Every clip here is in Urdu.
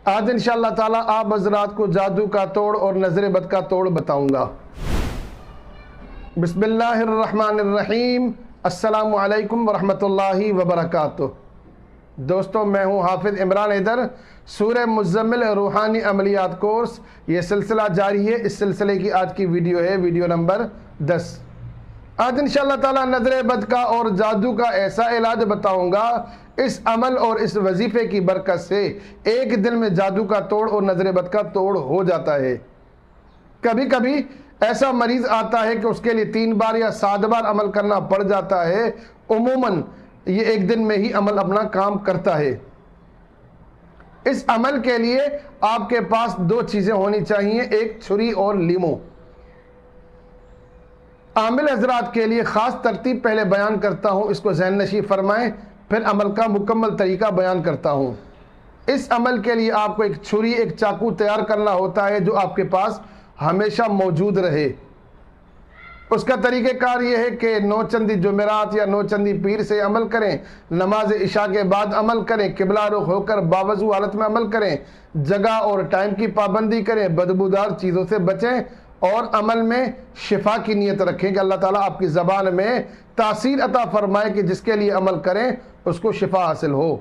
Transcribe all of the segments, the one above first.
آج انشاءاللہ تعالی آپ حضرات کو جادو کا توڑ اور نظر بد کا توڑ بتاؤں گا۔ بسم اللہ الرحمن الرحیم۔ السلام علیکم ورحمۃ اللہ وبرکاتہ۔ دوستو، میں ہوں حافظ عمران حیدر۔ سورہ مزمل روحانی عملیات کورس، یہ سلسلہ جاری ہے۔ اس سلسلے کی آج کی ویڈیو ہے ویڈیو نمبر 10۔ آج انشاءاللہ تعالی نظر بد کا اور جادو کا ایسا علاج بتاؤں گا، اس عمل اور اس وظیفے کی برکت سے ایک دن میں جادو کا توڑ اور نظر بد کا توڑ ہو جاتا ہے۔ کبھی کبھی ایسا مریض آتا ہے کہ اس کے لیے 3 بار یا 7 بار عمل کرنا پڑ جاتا ہے۔ عموماً یہ ایک دن میں ہی عمل اپنا کام کرتا ہے۔ اس عمل کے لیے آپ کے پاس 2 چیزیں ہونی چاہیے، ایک چھری اور لیمو۔ عامل حضرات کے لیے خاص ترتیب پہلے بیان کرتا ہوں، اس کو ذہن نشین فرمائیں، پھر عمل کا مکمل طریقہ بیان کرتا ہوں۔ اس عمل کے لیے آپ کو ایک چھری، ایک چاقو تیار کرنا ہوتا ہے جو آپ کے پاس ہمیشہ موجود رہے۔ اس کا طریقہ کار یہ ہے کہ 9 چندی جمعرات یا 9 چندی پیر سے عمل کریں، نماز عشاء کے بعد عمل کریں، قبلہ رخ ہو کر باوضو حالت میں عمل کریں، جگہ اور ٹائم کی پابندی کریں، بدبودار چیزوں سے بچیں اور عمل میں شفا کی نیت رکھیں کہ اللہ تعالیٰ آپ کی زبان میں تاثیر عطا فرمائے کہ جس کے لیے عمل کریں اس کو شفا حاصل ہو۔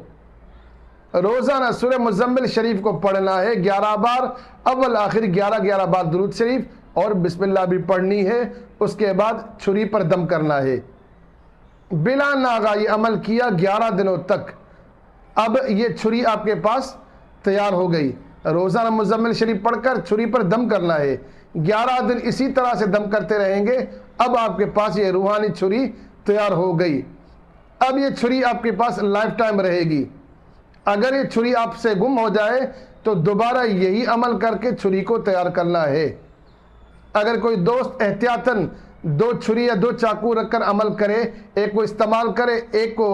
روزانہ سورہ مزمل شریف کو پڑھنا ہے 11 بار، اول آخر 11 بار درود شریف اور بسم اللہ بھی پڑھنی ہے۔ اس کے بعد چھری پر دم کرنا ہے۔ بلا ناغہ یہ عمل کیا 11 دنوں تک، اب یہ چھری آپ کے پاس تیار ہو گئی۔ روزانہ مزمل شریف پڑھ کر چھری پر دم کرنا ہے، 11 دن اسی طرح سے دم کرتے رہیں گے۔ اب آپ کے پاس یہ روحانی چھری تیار ہو گئی۔ اب یہ چھری آپ کے پاس لائف ٹائم رہے گی۔ اگر یہ چھری آپ سے گم ہو جائے تو دوبارہ یہی عمل کر کے چھری کو تیار کرنا ہے۔ اگر کوئی دوست احتیاطاً 2 چھری یا 2 چاقو رکھ کر عمل کرے، ایک کو استعمال کرے، ایک کو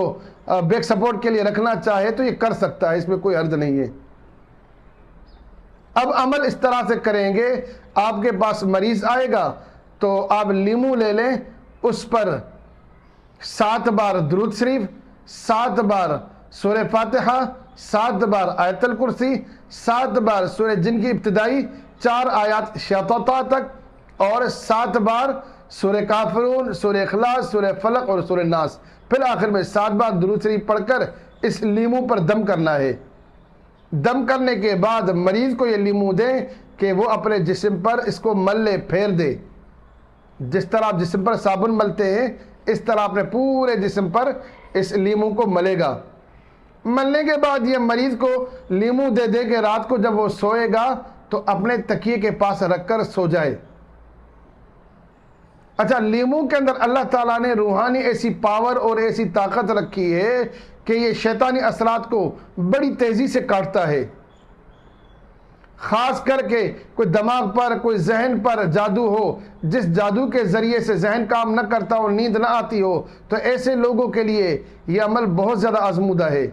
بیک سپورٹ کے لیے رکھنا چاہے تو یہ کر سکتا ہے، اس میں کوئی حرج نہیں ہے۔ اب عمل اس طرح سے کریں گے، آپ کے پاس مریض آئے گا تو آپ لیمو لے لیں، اس پر 7 بار درود شریف، 7 بار سورہ فاتحہ، 7 بار آیت الکرسی، 7 بار سورہ جن کی ابتدائی 4 آیات شیطان تک اور 7 بار سورہ کافرون، سورہ اخلاص، سورہ فلق اور سورہ ناس، پھر آخر میں 7 بار درود شریف پڑھ کر اس لیمو پر دم کرنا ہے۔ دم کرنے کے بعد مریض کو یہ لیمو دیں کہ وہ اپنے جسم پر اس کو مل لے، پھیر دے۔ جس طرح آپ جسم پر صابن ملتے ہیں اس طرح اپنے پورے جسم پر اس لیمو کو ملے گا۔ ملنے کے بعد یہ مریض کو لیمو دے دے کہ رات کو جب وہ سوئے گا تو اپنے تکیے کے پاس رکھ کر سو جائے۔ اچھا، لیمو کے اندر اللہ تعالیٰ نے روحانی ایسی پاور اور ایسی طاقت رکھی ہے کہ یہ شیطانی اثرات کو بڑی تیزی سے کاٹتا ہے۔ خاص کر کے کوئی دماغ پر، کوئی ذہن پر جادو ہو، جس جادو کے ذریعے سے ذہن کام نہ کرتا ہو، نیند نہ آتی ہو، تو ایسے لوگوں کے لیے یہ عمل بہت زیادہ آزمودہ ہے۔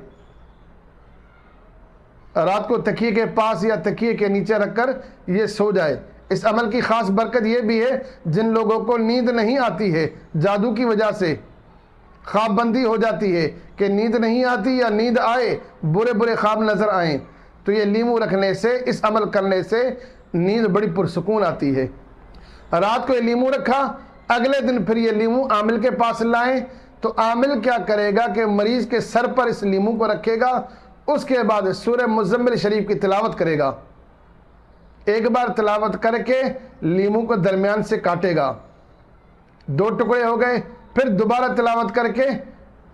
رات کو تکیے کے پاس یا تکیے کے نیچے رکھ کر یہ سو جائے۔ اس عمل کی خاص برکت یہ بھی ہے جن لوگوں کو نیند نہیں آتی ہے، جادو کی وجہ سے خواب بندی ہو جاتی ہے کہ نیند نہیں آتی یا نیند آئے، برے خواب نظر آئیں، تو یہ لیمو رکھنے سے، اس عمل کرنے سے نیند بڑی پرسکون آتی ہے۔ رات کو یہ لیمو رکھا، اگلے دن پھر یہ لیمو عامل کے پاس لائیں تو عامل کیا کرے گا کہ مریض کے سر پر اس لیمو کو رکھے گا، اس کے بعد سورہ مزمل شریف کی تلاوت کرے گا۔ ایک بار تلاوت کر کے لیمو کو درمیان سے کاٹے گا، 2 ٹکڑے ہو گئے، پھر دوبارہ تلاوت کر کے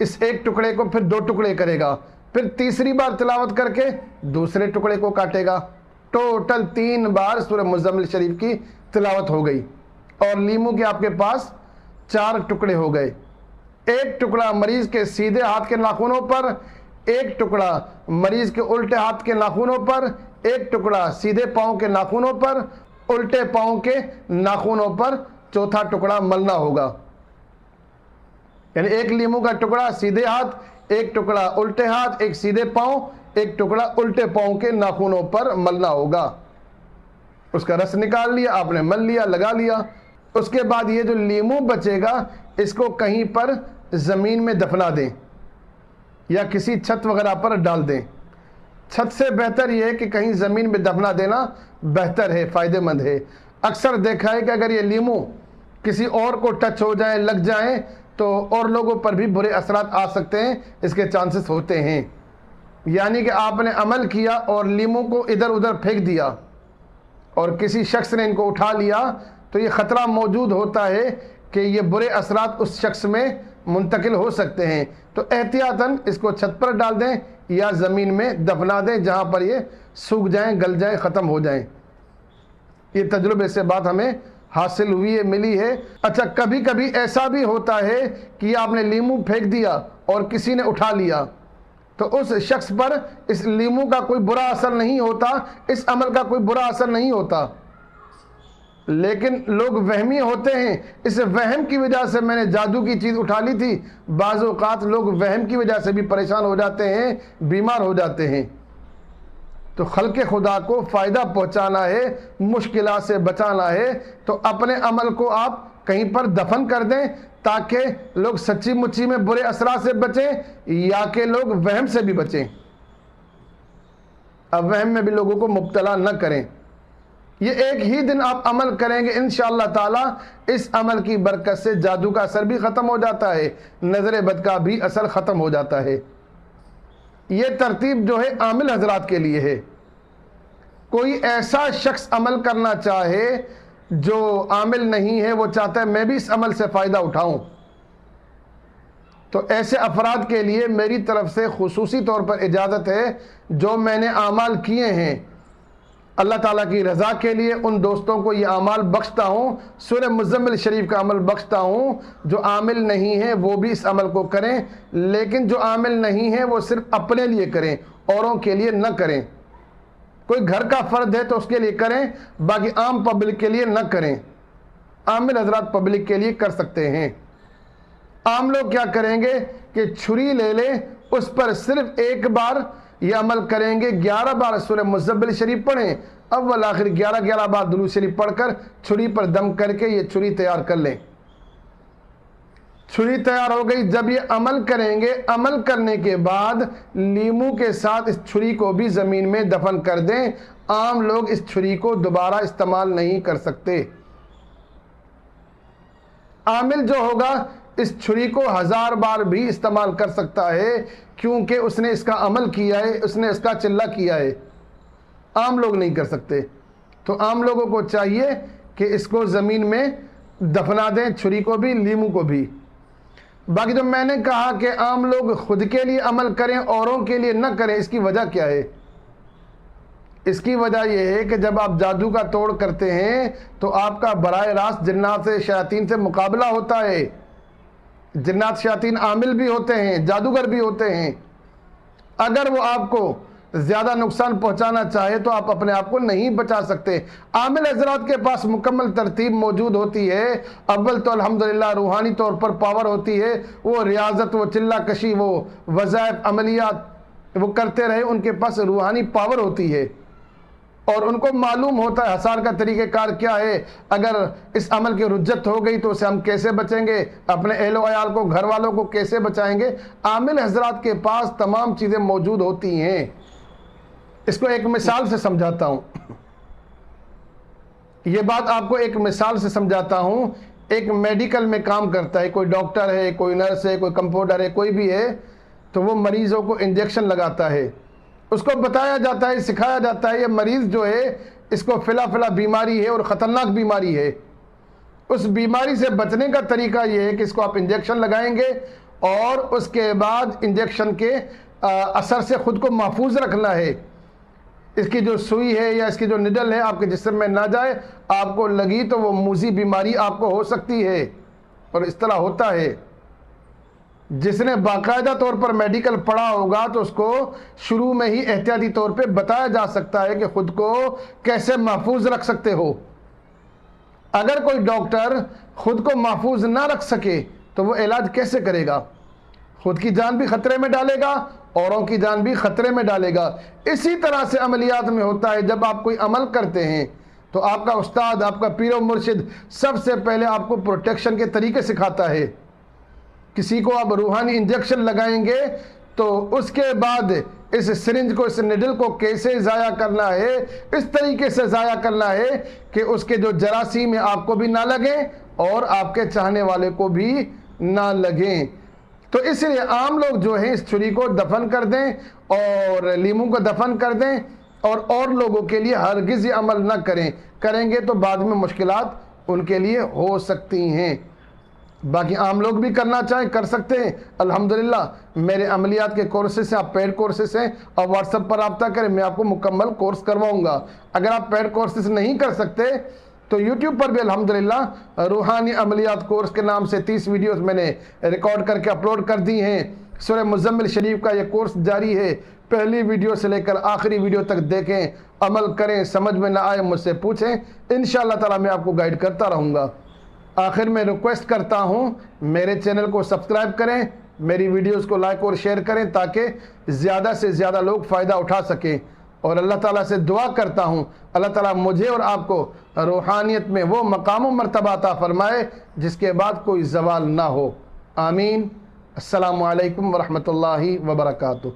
اس ایک ٹکڑے کو پھر 2 ٹکڑے کرے گا، پھر تیسری بار تلاوت کر کے دوسرے ٹکڑے کو کاٹے گا۔ ٹوٹل 3 بار سورہ مزمل شریف کی تلاوت ہو گئی اور لیمو کے آپ کے پاس 4 ٹکڑے ہو گئے۔ ایک ٹکڑا مریض کے سیدھے ہاتھ کے ناخنوں پر، ایک ٹکڑا مریض کے الٹے ہاتھ کے ناخنوں پر، ایک ٹکڑا سیدھے پاؤں کے ناخنوں پر، الٹے پاؤں کے ناخنوں پر، چوتھا ٹکڑا ملنا ہوگا۔ یعنی ایک لیمو کا ٹکڑا سیدھے ہاتھ، ایک ٹکڑا الٹے ہاتھ، ایک سیدھے پاؤں، ایک ٹکڑا الٹے پاؤں کے ناخنوں پر ملنا ہوگا۔ اس کا رس نکال لیا، آپ نے مل لیا، لگا لیا۔ اس کے بعد یہ جو لیمو بچے گا اس کو کہیں پر زمین میں دفنا دیں یا کسی چھت وغیرہ پر ڈال دیں۔ چھت سے بہتر یہ ہے کہ کہیں زمین میں دفنا دینا بہتر ہے، فائدہ مند ہے۔ اکثر دیکھا ہے کہ اگر یہ لیمو کسی اور کو ٹچ ہو جائیں، لگ جائیں، تو اور لوگوں پر بھی برے اثرات آ سکتے ہیں، اس کے چانسز ہوتے ہیں۔ یعنی کہ آپ نے عمل کیا اور لیمو کو ادھر ادھر پھینک دیا اور کسی شخص نے ان کو اٹھا لیا، تو یہ خطرہ موجود ہوتا ہے کہ یہ برے اثرات اس شخص میں منتقل ہو سکتے ہیں۔ تو احتیاطاً اس کو چھت پر ڈال دیں یا زمین میں دفنا دیں، جہاں پر یہ سوکھ جائیں، گل جائیں، ختم ہو جائیں۔ یہ تجربے سے بات ہمیں حاصل ہوئی ہے، ملی ہے۔ اچھا، کبھی کبھی ایسا بھی ہوتا ہے کہ آپ نے لیمو پھینک دیا اور کسی نے اٹھا لیا، تو اس شخص پر اس لیمو کا کوئی برا اثر نہیں ہوتا، اس عمل کا کوئی برا اثر نہیں ہوتا، لیکن لوگ وہمی ہوتے ہیں۔ اس وہم کی وجہ سے میں نے جادو کی چیز اٹھا لی تھی، بعض اوقات لوگ وہم کی وجہ سے بھی پریشان ہو جاتے ہیں، بیمار ہو جاتے ہیں۔ تو خلق خدا کو فائدہ پہنچانا ہے، مشکلات سے بچانا ہے، تو اپنے عمل کو آپ کہیں پر دفن کر دیں تاکہ لوگ سچی مچی میں برے اثرات سے بچیں یا کہ لوگ وہم سے بھی بچیں۔ اب وہم میں بھی لوگوں کو مبتلا نہ کریں۔ یہ ایک ہی دن آپ عمل کریں گے انشاءاللہ تعالی، اس عمل کی برکت سے جادو کا اثر بھی ختم ہو جاتا ہے، نظر بد کا بھی اثر ختم ہو جاتا ہے۔ یہ ترتیب جو ہے عامل حضرات کے لیے ہے۔ کوئی ایسا شخص عمل کرنا چاہے جو عامل نہیں ہے، وہ چاہتا ہے میں بھی اس عمل سے فائدہ اٹھاؤں، تو ایسے افراد کے لیے میری طرف سے خصوصی طور پر اجازت ہے، جو میں نے اعمال کیے ہیں اللہ تعالیٰ کی رضا کے لیے، ان دوستوں کو یہ اعمال بخشتا ہوں، سورہ مزمل شریف کا عمل بخشتا ہوں۔ جو عامل نہیں ہیں وہ بھی اس عمل کو کریں، لیکن جو عامل نہیں ہیں وہ صرف اپنے لیے کریں، اوروں کے لیے نہ کریں۔ کوئی گھر کا فرد ہے تو اس کے لیے کریں، باقی عام پبلک کے لیے نہ کریں۔ عامل حضرات پبلک کے لیے کر سکتے ہیں۔ عام لوگ کیا کریں گے کہ چھری لے لیں، اس پر صرف ایک بار یہ عمل کریں گے، 11 بار سورہ مزمل شریف پڑھیں، اول آخر 11 بار درود شریف پڑھ کر چھری پر دم کر کے یہ چھری تیار کر لیں۔ چھری تیار ہو گئی، جب یہ عمل کریں گے، عمل کرنے کے بعد لیمو کے ساتھ اس چھری کو بھی زمین میں دفن کر دیں۔ عام لوگ اس چھری کو دوبارہ استعمال نہیں کر سکتے۔ عامل جو ہوگا اس چھری کو 1000 بار بھی استعمال کر سکتا ہے، کیونکہ اس نے اس کا عمل کیا ہے، اس نے اس کا چلہ کیا ہے۔ عام لوگ نہیں کر سکتے، تو عام لوگوں کو چاہیے کہ اس کو زمین میں دفنا دیں، چھری کو بھی، لیمو کو بھی۔ باقی جو میں نے کہا کہ عام لوگ خود کے لیے عمل کریں، اوروں کے لیے نہ کریں، اس کی وجہ کیا ہے؟ اس کی وجہ یہ ہے کہ جب آپ جادو کا توڑ کرتے ہیں تو آپ کا براہ راست جنات سے، شیاطین سے مقابلہ ہوتا ہے۔ جنات شیاطین عامل بھی ہوتے ہیں، جادوگر بھی ہوتے ہیں۔ اگر وہ آپ کو زیادہ نقصان پہنچانا چاہے تو آپ اپنے آپ کو نہیں بچا سکتے۔ عامل حضرات کے پاس مکمل ترتیب موجود ہوتی ہے۔ اول تو الحمدللہ روحانی طور پر پاور ہوتی ہے، وہ ریاضت، وہ چلہ کشی، وہ وظائف، عملیات وہ کرتے رہے، ان کے پاس روحانی پاور ہوتی ہے، اور ان کو معلوم ہوتا ہے حصار کا طریقہ کار کیا ہے۔ اگر اس عمل کی رجت ہو گئی تو اسے ہم کیسے بچیں گے، اپنے اہل و عیال کو، گھر والوں کو کیسے بچائیں گے۔ عامل حضرات کے پاس تمام چیزیں موجود ہوتی ہیں۔ اس کو ایک مثال سے سمجھاتا ہوں، یہ بات آپ کو ایک مثال سے سمجھاتا ہوں۔ ایک میڈیکل میں کام کرتا ہے، کوئی ڈاکٹر ہے، کوئی نرس ہے، کوئی کمپاؤنڈر ہے، کوئی بھی ہے، تو وہ مریضوں کو انجیکشن لگاتا ہے۔ اس کو بتایا جاتا ہے، سکھایا جاتا ہے، یہ مریض جو ہے اس کو فلا بیماری ہے اور خطرناک بیماری ہے۔ اس بیماری سے بچنے کا طریقہ یہ ہے کہ اس کو آپ انجیکشن لگائیں گے، اور اس کے بعد انجیکشن کے اثر سے خود کو محفوظ رکھنا ہے۔ اس کی جو سوئی ہے یا اس کی جو نڈل ہے آپ کے جسم میں نہ جائے، آپ کو لگی تو وہ موذی بیماری آپ کو ہو سکتی ہے، اور اس طرح ہوتا ہے۔ جس نے باقاعدہ طور پر میڈیکل پڑھا ہوگا تو اس کو شروع میں ہی احتیاطی طور پہ بتایا جا سکتا ہے کہ خود کو کیسے محفوظ رکھ سکتے ہو۔ اگر کوئی ڈاکٹر خود کو محفوظ نہ رکھ سکے تو وہ علاج کیسے کرے گا؟ خود کی جان بھی خطرے میں ڈالے گا، اوروں کی جان بھی خطرے میں ڈالے گا۔ اسی طرح سے عملیات میں ہوتا ہے، جب آپ کوئی عمل کرتے ہیں تو آپ کا استاد، آپ کا پیر و مرشد سب سے پہلے آپ کو پروٹیکشن کے طریقے سکھاتا ہے۔ کسی کو آپ روحانی انجیکشن لگائیں گے تو اس کے بعد اس سرنج کو، اس نیڈل کو کیسے ضائع کرنا ہے، اس طریقے سے ضائع کرنا ہے کہ اس کے جو جراثیم ہیں آپ کو بھی نہ لگیں اور آپ کے چاہنے والے کو بھی نہ لگیں۔ تو اس لیے عام لوگ جو ہیں اس چھری کو دفن کر دیں اور لیموں کو دفن کر دیں، اور لوگوں کے لیے ہرگز یہ عمل نہ کریں گے تو بعد میں مشکلات ان کے لیے ہو سکتی ہیں۔ باقی عام لوگ بھی کرنا چاہیں کر سکتے ہیں۔ الحمدللہ میرے عملیات کے کورسز ہیں، آپ پیڈ کورسز ہیں، اور واٹس ایپ پر رابطہ کریں، میں آپ کو مکمل کورس کرواؤں گا۔ اگر آپ پیڈ کورسز نہیں کر سکتے تو یوٹیوب پر بھی الحمدللہ روحانی عملیات کورس کے نام سے 30 ویڈیوز میں نے ریکارڈ کر کے اپلوڈ کر دی ہیں۔ سورہ مزمل شریف کا یہ کورس جاری ہے، پہلی ویڈیو سے لے کر آخری ویڈیو تک دیکھیں، عمل کریں، سمجھ میں نہ آئے مجھ سے پوچھیں، انشاءاللہ تعالی میں آپ کو گائیڈ کرتا رہوں گا۔ آخر میں ریکویسٹ کرتا ہوں میرے چینل کو سبسکرائب کریں، میری ویڈیوز کو لائک اور شیئر کریں تاکہ زیادہ سے زیادہ لوگ فائدہ اٹھا سکیں، اور اللہ تعالیٰ سے دعا کرتا ہوں اللہ تعالیٰ مجھے اور آپ کو روحانیت میں وہ مقام و مرتبہ عطا فرمائے جس کے بعد کوئی زوال نہ ہو۔ آمین۔ السلام علیکم ورحمۃ اللہ وبرکاتہ۔